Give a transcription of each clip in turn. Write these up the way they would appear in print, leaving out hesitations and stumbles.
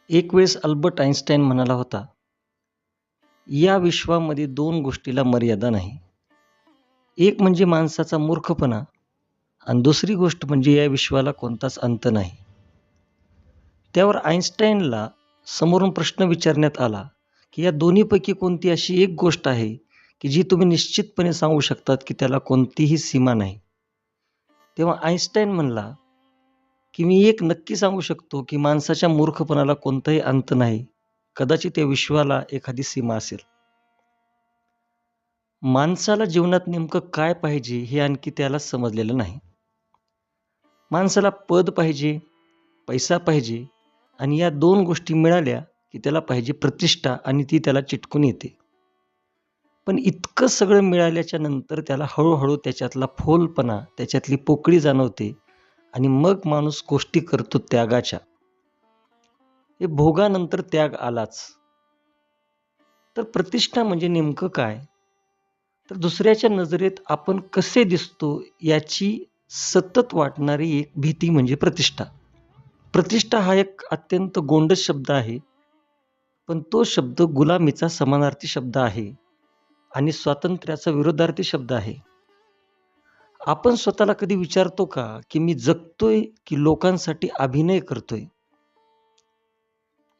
एक वेळेस Albert Einstein म्हणाला होता, या विश्वामध्ये दोन गोष्टीला मर्यादा नाही. एक म्हणजे माणसाचा मूर्खपणा आणि दुसरी गोष्ट म्हणजे या विश्वाला कोणताच अंत नाही. त्यावर आइन्स्टाईनला समोरून प्रश्न विचारण्यात आला, की या दोन्हीपैकी कोणती अशी एक गोष्ट आहे, की जी तुम्ही निश्चितपणे सांगू शकतात, की त्याला कोणतीही सीमा नाही. तेव्हा आइन्स्टाईन म्हणला, की मी एक नक्की सांगू शकतो, की माणसाच्या मूर्खपणाला कोणताही अंत नाही. कदाचित या विश्वाला एखादी सीमा असेल. माणसाला जीवनात नेमकं काय पाहिजे हे आणखी त्याला समजलेलं नाही. माणसाला पद पाहिजे, पैसा पाहिजे आणि या दोन गोष्टी मिळाल्या, की त्याला पाहिजे प्रतिष्ठा आणि ती त्याला चिटकून येते. पण इतकं सगळं मिळाल्याच्या नंतर त्याला हळू त्याच्यातला फोलपणा, त्याच्यातली पोकळी जाणवते आणि मग माणूस गोष्टी करतो त्यागाच्या. हे भोगानंतर त्याग आलाच. तर प्रतिष्ठा म्हणजे नेमकं काय? तर दुसऱ्याच्या नजरेत आपण कसे दिसतो याची सतत वाटणारी एक भीती म्हणजे प्रतिष्ठा. प्रतिष्ठा हा एक अत्यंत गोंडस शब्द आहे, पण तो शब्द गुलामीचा समानार्थी शब्द आहे आणि स्वातंत्र्याचा विरोधार्थी शब्द आहे. आपण स्वतःला कधी विचारतो का, की मी जगतोय की लोकांसाठी अभिनय करतोय?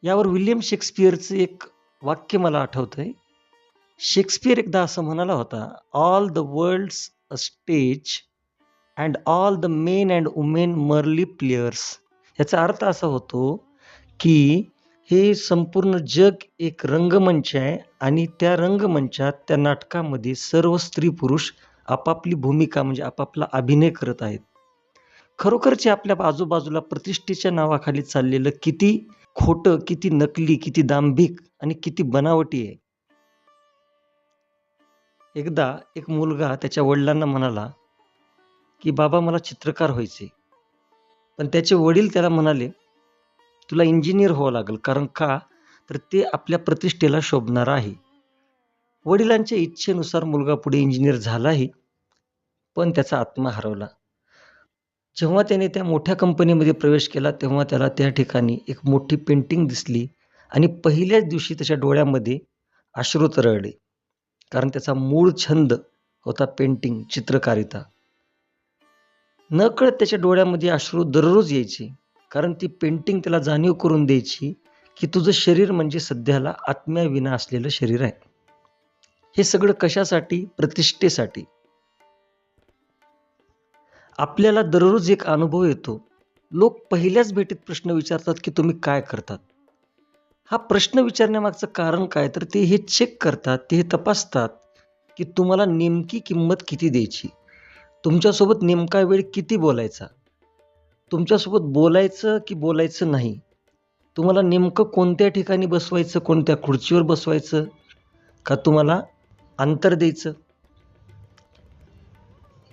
यावर विल्यम शेक्सपियरचं एक वाक्य मला आठवतंय. शेक्सपियर एकदा असं म्हणाला होता, "all the world's a stage and all the men and women merely players." याचा अर्थ असा होतो, की हे संपूर्ण जग एक रंगमंच आहे आणि त्या रंगमंचात, त्या नाटकामध्ये सर्व स्त्री-पुरुष आपापली भूमिका म्हणजे आपापला अभिनय करत आहेत. खरोखरचे आपल्या आजूबाजूला प्रतिष्ठेच्या नावाखाली चाललेलं किती खोटं, किती नकली, किती दांभिक आणि किती बनावटी आहे. एकदा एक मुलगा त्याच्या वडिलांना म्हणाला, की "बाबा मला चित्रकार व्हायचे." पण त्याचे वडील त्याला म्हणाले, "तुला इंजिनिअर व्हावं लागेल." कारण का? तर ते आपल्या प्रतिष्ठेला शोभणारं आहे. वडिलांच्या इच्छेनुसार मुलगा पुढे इंजिनिअर झालाही, पण त्याचा आत्मा हरवला. जेव्हा त्याने त्या मोठ्या कंपनीमध्ये प्रवेश केला, तेव्हा त्याला त्या ठिकाणी एक मोठी पेंटिंग दिसली आणि पहिल्याच दिवशी त्याच्या डोळ्यामध्ये अश्रू तरळले. कारण त्याचा मूळ छंद होता पेंटिंग, चित्रकारिता. नकळत त्याच्या डोळ्यामध्ये अश्रू दररोज यायचे. कारण ती पेंटिंग त्याला जाणीव करून द्यायची, की तुझं शरीर म्हणजे सध्याला आत्म्याविना असलेलं शरीर आहे. हे सगळं कशासाठी? प्रतिष्ठेसाठी. आपल्याला दररोज एक अनुभव येतो. लोक पहिल्याच भेटीत प्रश्न विचारतात, की तुम्ही काय करतात? हा प्रश्न विचारण्यामागचं कारण काय? तर ते हे चेक करतात, ते हे तपासतात, की तुम्हाला नेमकी किंमत किती द्यायची? तुमच्यासोबत नेमका वेळ किती बोलायचा? तुमच्यासोबत बोलायचं की बोलायचं नाही? तुम्हाला नेमकं कोणत्या ठिकाणी बसवायचं, कोणत्या खुर्चीवर बसवायचं? का तुम्हाला अंतर द्यायचं?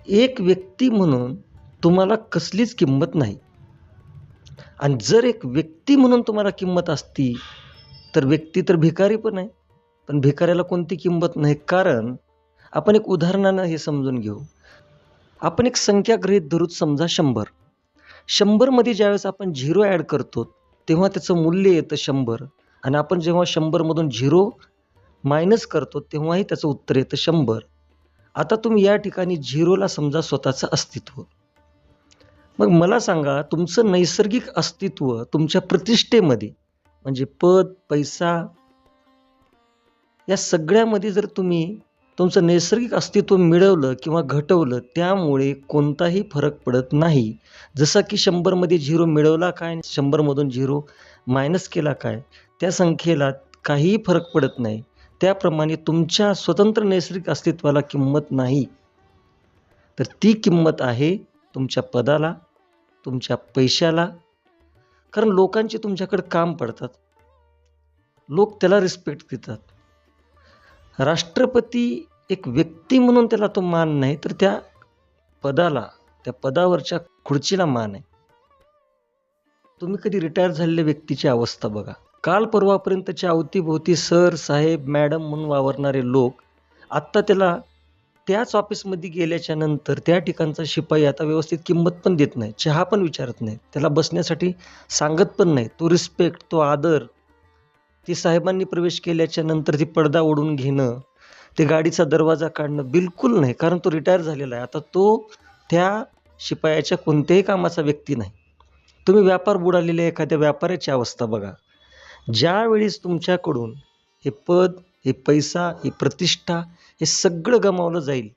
एक व्यक्ती म्हणून तुम्हाला कसलीच किंमत नाही. आणि जर एक व्यक्ती म्हणून तुम्हाला किंमत असती, तर व्यक्ती तर भिकारी पण आहे. पण भिकाऱ्याला कोणती किंमत नाही. कारण आपण एक उदाहरणानं हे समजून घेऊ. आपण एक संख्या गृहीत धरूच समजा 100. 100 मध्ये ज्यावेळेस आपण 0 ॲड करतो, तेव्हा त्याचं मूल्य येतं 100 आणि आपण जेव्हा 100 मधून 0 मायनस करतो, तेव्हाही त्याचं उत्तर येतं 100. आता तुम्ही या ठिकाणी 0ला समजा स्वतःचं अस्तित्व. मग मला सांगा, तुमचं नैसर्गिक अस्तित्व तुमच्या प्रतिष्ठेमध्ये म्हणजे पद, पैसा या सगळ्यामध्ये जर तुम्ही तुमचं नैसर्गिक अस्तित्व मिळवलं किंवा घटवलं, त्यामुळे कोणताही फरक पडत नाही. जसा की 100 मध्ये 0 मिळवला काय आणि 100 मधून 0 मायनस केला काय, त्या संख्येला काहीही फरक पडत नाही. त्याप्रमाणे तुमच्या स्वतंत्र नैसर्गिक अस्तित्वाला किंमत नाही. तर ती किंमत आहे तुमच्या पदाला, तुमच्या पैशाला. कारण लोकांचे तुमच्याकडे काम पडतात. लोक त्याला रिस्पेक्ट देतात. राष्ट्रपती एक व्यक्ती म्हणून त्याला तो मान नाही, तर त्या पदाला, त्या पदावरच्या खुर्चीला मान आहे. तुम्ही कधी रिटायर झालेल्या व्यक्तीची अवस्था बघा. काल परवापर्यंतच्या अवतीभोवती सर, साहेब, मॅडम म्हणून वावरणारे लोक, आत्ता त्याला त्याच ऑफिसमध्ये गेल्याच्या नंतर त्या ठिकाणचा शिपाई आता व्यवस्थित किंमत पण देत नाही, चहा पण विचारत नाही, त्याला बसण्यासाठी सांगत पण नाही. तो रिस्पेक्ट, तो आदर, ती साहेबांनी प्रवेश केल्याच्या नंतर ती पडदा ओढून घेणं, ते गाडीचा दरवाजा काढणं बिलकुल नाही. कारण तो रिटायर झालेला आहे. आता तो त्या शिपायाच्या कोणत्याही कामाचा व्यक्ती नाही. तुम्ही व्यापार बुडालेल्या एखाद्या व्यापाऱ्याची अवस्था बघा. ज्यावेळेस तुमच्याकडून हे पद, हे पैसा, ही प्रतिष्ठा, हे सगळं गमावलं जाईल,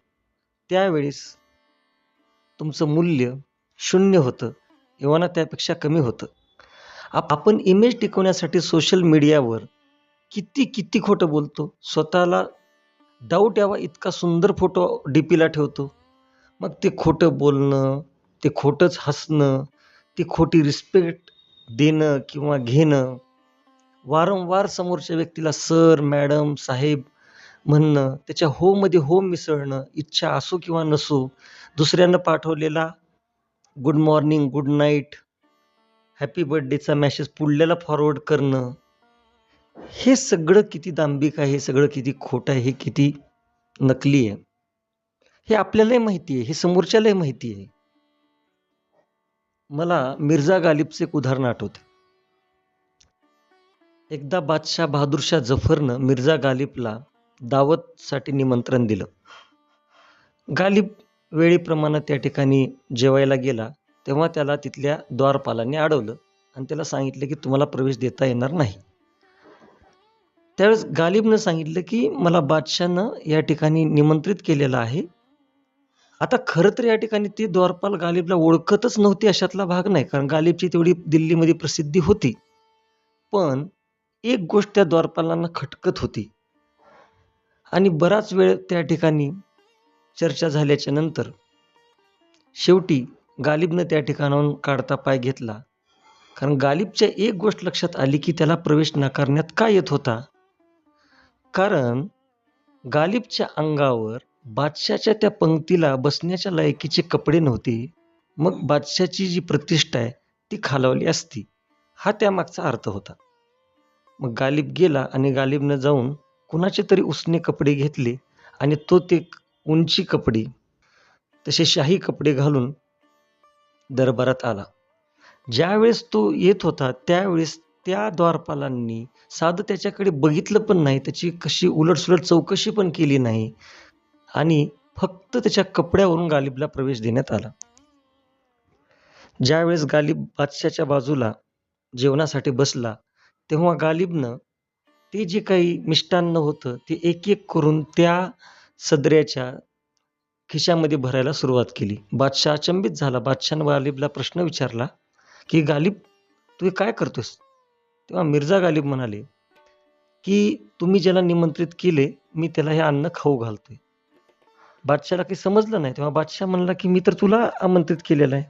त्यावेळेस तुमचं मूल्य शून्य होतं किंवा ना त्यापेक्षा कमी होतं. आपण इमेज टिकवण्यासाठी सोशल मीडियावर किती किती खोटं बोलतो. स्वतःला डाऊट यावा इतका सुंदर फोटो डीपीला ठेवतो. मग ते खोटं बोलणं, ते खोटंच हसणं, ती खोटी रिस्पेक्ट देणं किंवा घेणं, वारंवार समोरच्या व्यक्तीला सर, मॅडम, साहेब म्हणणं, त्याच्या हो मध्ये हो मिसळणं, इच्छा असो किंवा नसो, दुसऱ्यानं पाठवलेला good morning, good night, happy बर्थडेचा मेसेज पुढल्याला फॉरवर्ड करणं, हे सगळं किती दांभिक आहे, हे सगळं किती खोटं आहे, हे किती नकली आहे, हे आपल्यालाही माहिती आहे, हे समोरच्यालाही माहिती आहे. मला मिर्झा गालिबचं एक उदाहरण आठवतं. एकदा बादशाह बहादूरशाह जफरनं मिर्झा गालिबला दावतसाठी निमंत्रण दिलं. गालिब वेळेप्रमाणे त्या ठिकाणी जेवायला गेला, तेव्हा त्याला तिथल्या द्वारपालांनी अडवलं आणि त्याला सांगितलं की तुम्हाला प्रवेश देता येणार नाही. त्यावेळेस गालिबनं सांगितलं की मला बादशाहनं या ठिकाणी निमंत्रित केलेलं आहे. आता खरं तर या ठिकाणी ते द्वारपाल गालिबला ओळखतच नव्हते अशातला भाग नाही, कारण गालिबची तेवढी दिल्लीमध्ये प्रसिद्धी होती. पण एक गोष्ट त्या द्वारपालांना खटकत होती आणि बराच वेळ त्या ठिकाणी चर्चा झाल्याच्या नंतर शेवटी गालिबनं त्या ठिकाणाहून काढता पाय घेतला. कारण गालिबच्या एक गोष्ट लक्षात आली की त्याला प्रवेश नाकारण्यात का येत होता. कारण गालिबच्या अंगावर बादशाहच्या त्या पंक्तीला बसण्याच्या लायकीचे कपडे नव्हते. मग बादशाहची जी प्रतिष्ठा आहे ती खालावली असती, हा त्यामागचा अर्थ होता. मग गालिब गेला आणि गालिबनं जाऊन कुणाचे तरी उसने कपडे घेतले आणि तो ते उंची कपडे, तसे शाही कपडे घालून दरबारात आला. ज्यावेळेस तो येत होता त्यावेळेस त्या द्वारपालांनी साधं त्याच्याकडे बघितलं पण नाही, त्याची कशी उलटसुलट चौकशी पण केली नाही आणि फक्त त्याच्या कपड्यावरून गालिबला प्रवेश देण्यात आला. ज्यावेळेस गालिब बादशाहच्या बाजूला जेवणासाठी बसला, तेव्हा गालिबनं ते जे काही मिष्टान्न होतं ते एक एक करून त्या सदऱ्याच्या खिशामध्ये भरायला सुरुवात केली. बादशाह अचंबित झाला. बादशाहनं गालिबला प्रश्न विचारला की गालिब, तू हे काय करतोस? तेव्हा मिर्झा गालिब म्हणाले की तुम्ही ज्याला निमंत्रित केले, मी त्याला हे अन्न खाऊ घालतोय. बादशाहला काही समजलं नाही. तेव्हा बादशाह म्हणला की मी तर तुला आमंत्रित केलेलं आहे.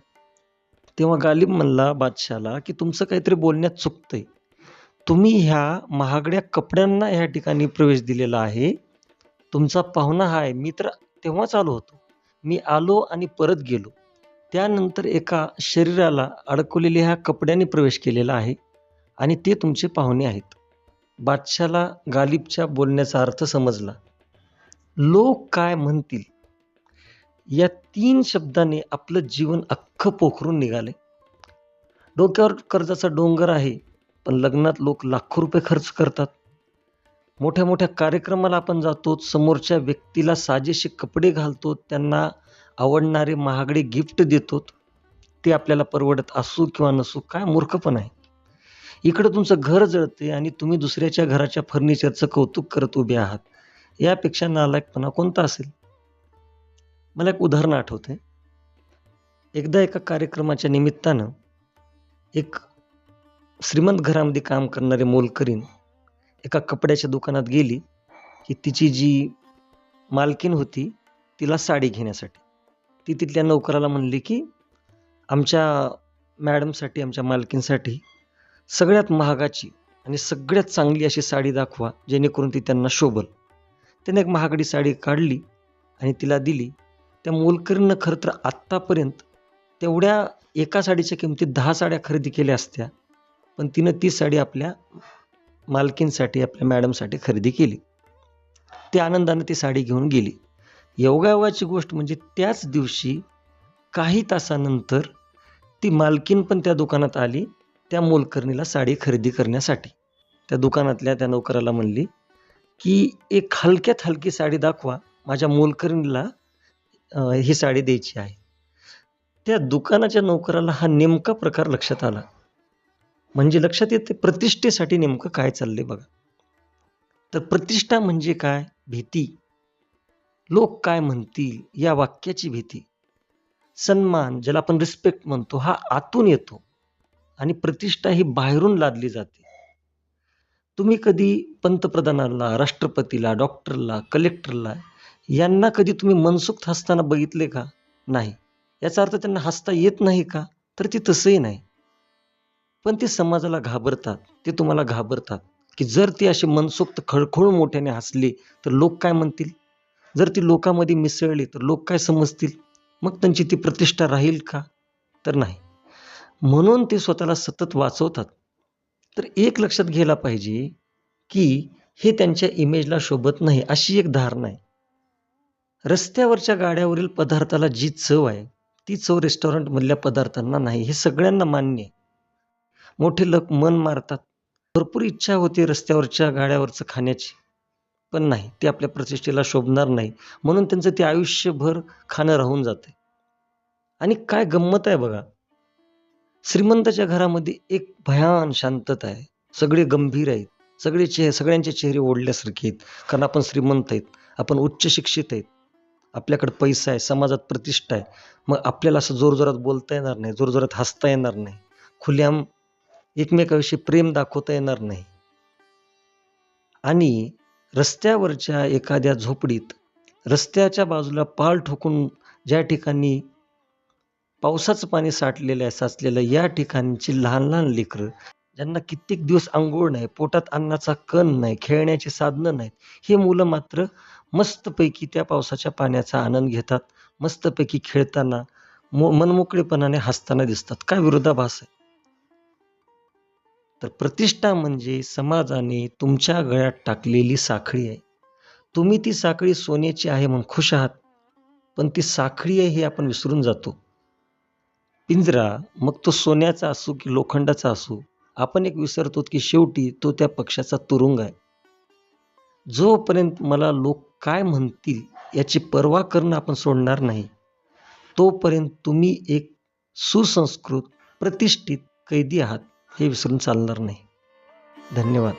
तेव्हा गालिब म्हणला बादशाहला की तुमचं काहीतरी बोलण्यात चुकतंय. तुम्ही ह्या महागड्या कपड्यांना ह्या ठिकाणी प्रवेश दिलेला आहे. तुमचा पाहुणा हा आहे. मी तर तेव्हाच आलो होतो. मी आलो आणि परत गेलो. त्यानंतर एका शरीराला अडकवलेल्या ह्या कपड्यांनी प्रवेश केलेला आहे आणि ते तुमचे पाहुणे आहेत. बादशाहला गालिबच्या बोलण्याचा अर्थ समजला. लोक काय म्हणतील या 3 शब्दाने आपलं जीवन अख्खं पोखरून निघाले. डोक्यावर कर्जाचा डोंगर आहे, पण लग्नात लोक लाखो रुपये खर्च करतात. मोठ्या मोठ्या कार्यक्रमाला आपण जातो, समोरच्या व्यक्तीला साजेसे कपडे घालतो, त्यांना आवडणारे महागडे गिफ्ट देतो. ते आपल्याला परवडत असू किंवा नसू, काय मूर्खपणा आहे. इकडं तुमचं घर जळते आणि तुम्ही दुसऱ्याच्या घराच्या फर्निचरचं कौतुक करत उभे आहात. यापेक्षा नालायकपणा कोणता असेल? मला एक उदाहरण आठवतंय. एकदा एका कार्यक्रमाच्या निमित्तानं एक श्रीमंत घरामध्ये काम करणारी मोलकरीण एका कपड्याच्या दुकानात गेली की तिची जी मालकीण होती तिला साडी घेण्यासाठी. ती तिथल्या नोकराला म्हणली की आमच्या मॅडमसाठी, आमच्या मालकीणसाठी सगळ्यात महागाची आणि सगळ्यात चांगली अशी साडी दाखवा, जेणेकरून ती त्यांना शोभल. त्याने एक महागडी साडी काढली आणि तिला दिली. त्या मोलकरीणनं खरं तर आत्तापर्यंत तेवढ्या एका साडीच्या किमतीत 10 साड्या खरेदी केल्या असत्या, पण तिनं ती साडी आपल्या मालकीणसाठी, आपल्या मॅडमसाठी खरेदी केली. ती आनंदाने ती साडी घेऊन गेली. योगायोगाची गोष्ट म्हणजे त्याच दिवशी काही तासानंतर ती मालकीण पण त्या दुकानात आली त्या मोलकरणीला साडी खरेदी करण्यासाठी. त्या दुकानातल्या त्या नोकराला म्हणली, की "एक हलक्यात हलकी साडी दाखवा, माझ्या मोलकरणीला ही साडी द्यायची आहे." त्या दुकानाच्या नोकराला हा नेमका प्रकार लक्षात आला. म्हणजे लक्षात येते प्रतिष्ठेसाठी नेमकं काय चाललंय बघा. तर प्रतिष्ठा म्हणजे काय? भीती. लोक काय म्हणतील या वाक्याची भीती. सन्मान ज्याला आपण रिस्पेक्ट म्हणतो हा आतून येतो आणि प्रतिष्ठा ही बाहेरून लादली जाते. तुम्ही कधी पंतप्रधानाला, राष्ट्रपतीला, डॉक्टरला, कलेक्टरला यांना कधी तुम्ही मनसोक्त हसताना बघितले का? नाही. याचा अर्थ त्यांना हसता येत नाही का? तर ते तसंही नाही. पण ते समाजाला घाबरतात. ते तुम्हाला घाबरतात, की जर ते असे मनसोक्त खळखळून मोठ्याने हसले, तर लोक काय म्हणतील? जर ती लोकांमध्ये मिसळली, तर लोक काय समजतील? मग त्यांची ती प्रतिष्ठा राहील का? तर नाही. म्हणून ते स्वतःला सतत वाचवतात. तर एक लक्षात घ्यायला पाहिजे, की हे त्यांच्या इमेजला शोभत नाही, अशी एक धारणा आहे. रस्त्यावरच्या गाड्यावरील पदार्थाला जी चव आहे, ती चव रेस्टॉरंटमधल्या पदार्थांना नाही, हे सगळ्यांना मान्य आहे. मोठे लोक मन मारतात. भरपूर इच्छा होते रस्त्यावरच्या गाड्यावरचं खाण्याची, पण नाही, ते आपल्या प्रतिष्ठेला शोभणार नाही. म्हणून त्यांचं ते आयुष्यभर खाणं राहून जातंय. आणि काय गंमत आहे बघा, श्रीमंताच्या घरामध्ये एक भयान शांतता आहे. सगळे गंभीर आहेत. सगळ्यांचे चेहरे ओढल्यासारखे आहेत. कारण आपण श्रीमंत आहेत. आपण उच्च शिक्षित आहेत. आपल्याकडे पैसा आहे, समाजात प्रतिष्ठा आहे. मग आपल्याला असं जोरजोरात बोलता येणार नाही, जोरजोरात हसता येणार नाही. खुलेआम एकमेकांविषयी प्रेम दाखवता येणार नाही. आणि रस्त्यावरच्या एखाद्या झोपडीत, रस्त्याच्या बाजूला पाल ठोकून ज्या ठिकाणी पावसाचं पाणी साठलेलं आहे, साचलेलं या ठिकाणची लहान-लहान लेकरं, ज्यांना कित्येक दिवस अंघोळ नाही, पोटात अन्नाचा कण नाही, खेळण्याची साधनं नाहीत, हे मुलं मात्र मस्तपैकी त्या पावसाच्या पाण्याचा आनंद घेतात. मस्तपैकी खेळताना, मनमोकळेपणाने हसताना दिसतात. काय विरोधाभास आहे. तर प्रतिष्ठा म्हणजे समाजाने तुमच्या गळ्यात टाकलेली साखळी आहे. तुम्ही ती साखळी सोन्याची आहे म्हणून खुश आहात, पण ती साखळी आहे हे आपण विसरून जातो. पिंजरा मग तो सोन्याचा असो की लोखंडाचा असो, आपण एक विसरतो की शेवटी तो त्या पक्ष्याचा तुरुंग आहे. जोपर्यंत मला लोक काय म्हणतील याची पर्वा करणं आपण सोडणार नाही, तोपर्यंत तुम्ही एक सुसंस्कृत, प्रतिष्ठित कैदी आहात हे विसरून चालणार नाही. धन्यवाद.